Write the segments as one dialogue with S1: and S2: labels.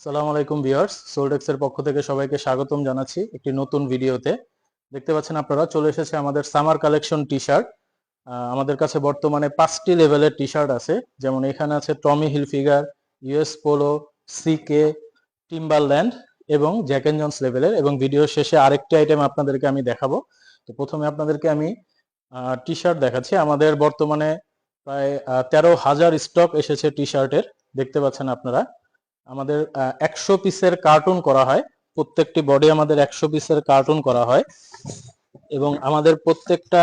S1: আসসালামু আলাইকুম ভিউয়ার্স, সোলডেক্সের পক্ষ থেকে সবাইকে স্বাগতম জানাচ্ছি একটি নতুন ভিডিওতে। দেখতে পাচ্ছেন আপনারা চলে এসেছে আমাদের সামার কালেকশন টি শার্ট। আমাদের কাছে বর্তমানে 5টি লেভেলের টি শার্ট আছে, যেমন এখানে আছে Tommy Hilfiger, US Polo, CK, Timberland এবং জ্যাক এন্ড জন্স লেভেলের। এবং ভিডিও শেষে আরেকটি আইটেম আপনাদেরকে আমি দেখাবো। তো প্রথমে আপনাদেরকে আমি টি শার্ট দেখাচ্ছি। আমাদের বর্তমানে প্রায় 13,000 স্টক এসেছে টি শার্টের। দেখতে পাচ্ছেন আপনারা আমাদের 100 পিসের কার্টুন করা হয়। প্রত্যেকটি বডি আমাদের 100 পিসের কার্টুন করা হয় এবং আমাদের প্রত্যেকটা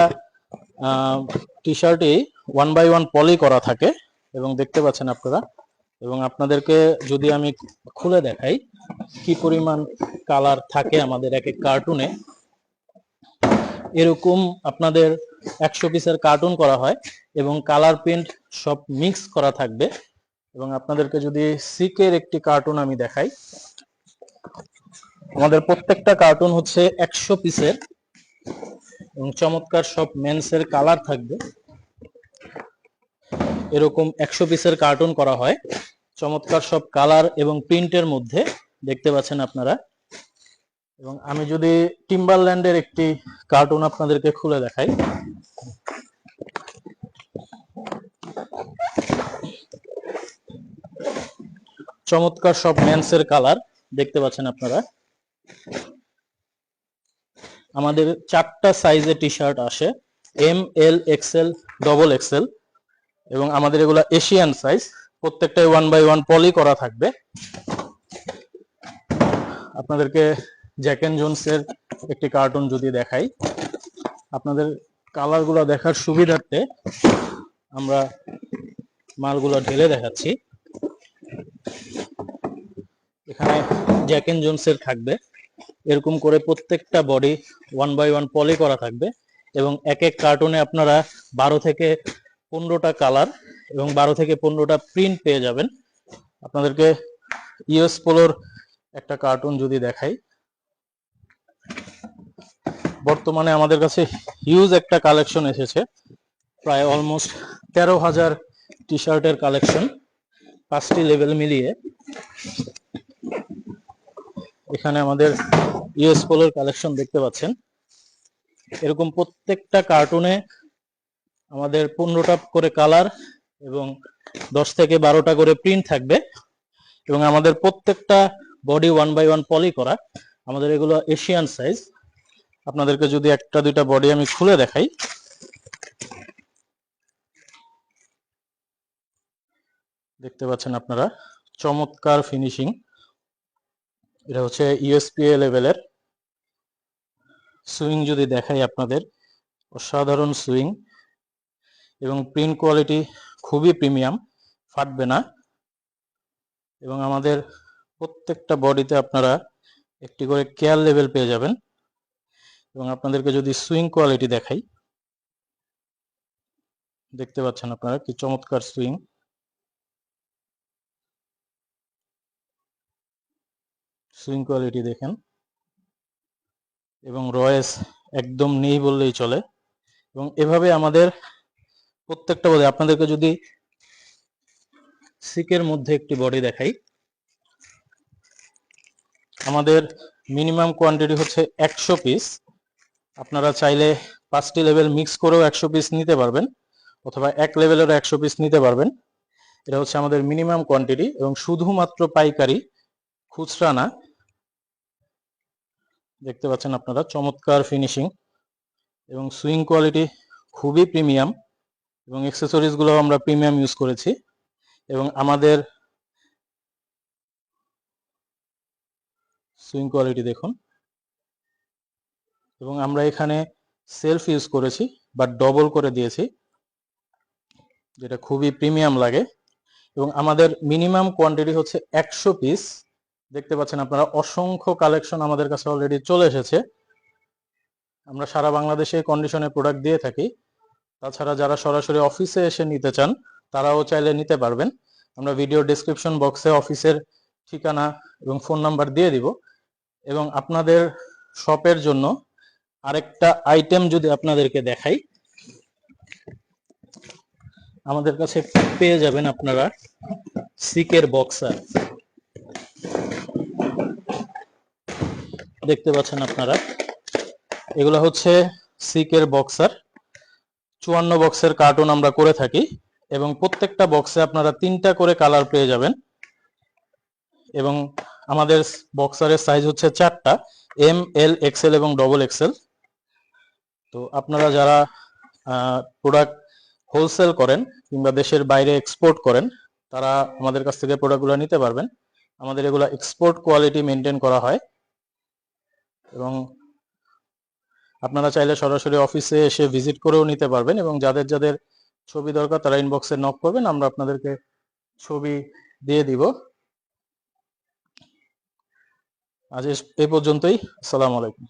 S1: টি শার্টই 1 বাই 1 পলি করা থাকে এবং দেখতে পাচ্ছেন আপনারা। এবং আপনাদেরকে যদি আমি খুলে দেখাই কি পরিমাণ কালার থাকে আমাদের এক এক কার্টুনে, এরকম আপনাদের 100 পিসের কার্টুন করা হয় এবং কালার প্রিন্ট সব মিক্স করা থাকবে। এবং আপনাদেরকে যদি সিকের একটি কার্টুন আমি দেখাই, আমাদের প্রত্যেকটা কার্টুন হচ্ছে 100 পিসের এবং চমৎকার সব মেন্সের কালার থাকবে। এরকম 100 পিসের কার্টুন করা হয় চমৎকার সব কালার এবং প্রিন্টের মধ্যে, দেখতে পাচ্ছেন আপনারা। এবং আমি যদি টিম্বারল্যান্ডের একটি কার্টুন আপনাদেরকে খুলে দেখাই, চমৎকার সব মেন্সের কালার দেখতে পাচ্ছেন আপনারা। আমাদের 4টা সাইজে টি শার্ট আসে, এম, এল, এক্সেল, ডবল এক্সেল। এবং আমাদের এগুলা এশিয়ান সাইজ, প্রত্যেকটাই 1 বাই 1 পলি করা থাকবে। আপনাদেরকে জ্যাক এন্ড জোনসের একটি কার্টুন যদি দেখাই, আপনাদের কালারগুলো দেখার সুবিধার্থে আমরা মালগুলো ঢেলে দেখাচ্ছি। এখানে জ্যাক এন্ড জোনসের থাকবে, এরকম করে প্রত্যেকটা বডি 1 বাই 1 পলি করা থাকবে এবং এক এক কার্টুনে আপনারা 12 থেকে 15টা কালার এবং 12 থেকে 15টা প্রিন্ট পেয়ে যাবেন। আপনাদেরকে ইউএস পোলোর একটা কার্টুন যদি দেখাই, বর্তমানে আমাদের কাছে হিউজ একটা কালেকশন এসেছে, প্রায় অলমোস্ট 13,000 টি শার্টের কালেকশন 5টি লেভেল মিলিয়ে। এখানে আমাদের ইউএস পোলোর কালেকশন দেখতে পাচ্ছেন। এরকম প্রত্যেকটা কার্টুনে আমাদের 15টা করে কালার এবং 10 থেকে 12টা করে প্রিন্ট থাকবে এবং আমাদের প্রত্যেকটা বডি 1 বাই 1 পলি করা। আমাদের এগুলো এশিয়ান সাইজ। আপনাদেরকে যদি একটা দুইটা বডি আমি খুলে দেখাই, দেখতে পাচ্ছেন আপনারা চমৎকার ফিনিশিং। এটা হচ্ছে ইউএসপিএ লেভেলের সুইং। যদি দেখাই আপনাদের, অসাধারণ সুইং এবং প্রিন্ট কোয়ালিটি খুবই প্রিমিয়াম, ফাটবে না। এবং আমাদের প্রত্যেকটা বডিতে আপনারা একটি করে কেয়ার লেভেল পেয়ে যাবেন। এবং আপনাদেরকে যদি সুইং কোয়ালিটি দেখাই, দেখতে পাচ্ছেন আপনারা কি চমৎকার সুইং। সুইং কোয়ালিটি দেখেন এবং রয়েস একদম নেই বললেই চলে। এবং এভাবে আমাদের প্রত্যেকটা বডি, আপনাদেরকে যদি সিকের মধ্যে একটি বডি দেখাই, আমাদের মিনিমাম কোয়ান্টিটি হচ্ছে 100 পিস। আপনারা চাইলে 5টি লেভেল মিক্স করেও 100 পিস নিতে পারবেন অথবা এক লেভেলেরও 100 পিস নিতে পারবেন। এটা হচ্ছে আমাদের মিনিমাম কোয়ান্টিটি এবং শুধুমাত্র পাইকারি, খুচরা না। দেখতে পাচ্ছেন আপনারা চমৎকার ফিনিশিং এবং সুইং কোয়ালিটি খুবই প্রিমিয়াম এবং অ্যাক্সেসরিজ গুলো আমরা প্রিমিয়াম ইউজ করেছি। এবং আমাদের সুইং কোয়ালিটি দেখুন। এবং আমরা এখানে সেলফ ইউজ করেছি বা ডবল করে দিয়েছি, যেটা খুবই প্রিমিয়াম লাগে। এবং আমাদের মিনিমাম কোয়ান্টিটি হচ্ছে 100 পিস। দেখতে পাচ্ছেন আপনারা অসংখ্য কালেকশন আমাদের কাছে অলরেডি চলে এসেছে। আমরা সারা বাংলাদেশে কন্ডিশনে প্রোডাক্ট দিয়ে থাকি। তাছাড়া যারা সরাসরি অফিসে এসে নিতে চান তারাও চাইলে নিতে পারবেন। আমরা ভিডিও ডেসক্রিপশন বক্সে অফিসের ঠিকানা এবং ফোন নাম্বার দিয়ে দিব। এবং আপনাদের শপের জন্য আরেকটা আইটেম যদি আপনাদেরকে দেখাই, আমাদের কাছে পেয়ে যাবেন আপনারা সিকের বক্সার। দেখতে পাচ্ছেন আপনারা, এগুলো হচ্ছে সিকের বক্সার। 54 বক্সের কার্টুন আমরা করে থাকি এবং প্রত্যেকটা বক্সে আপনারা 3টা করে কালার পেয়ে যাবেন এবং আমাদের বক্সারের সাইজ হচ্ছে 4টা, এম, এল, এক্সেল এবং ডবল এক্সেল। তো আপনারা যারা প্রোডাক্ট হোলসেল করেন কিংবা দেশের বাইরে এক্সপোর্ট করেন তারা আমাদের কাছ থেকে প্রোডাক্টগুলো নিতে পারবেন। আমাদের এগুলো এক্সপোর্ট কোয়ালিটি মেনটেন করা হয় এবং আপনারা চাইলে সরাসরি অফিসে এসে ভিজিট করেও নিতে পারবেন এবং যাদের যাদের ছবি দরকার তারা ইনবক্সে নক করবেন, আমরা আপনাদেরকে ছবি দিয়ে দিব। আজ এ পর্যন্তই। আসসালামু আলাইকুম।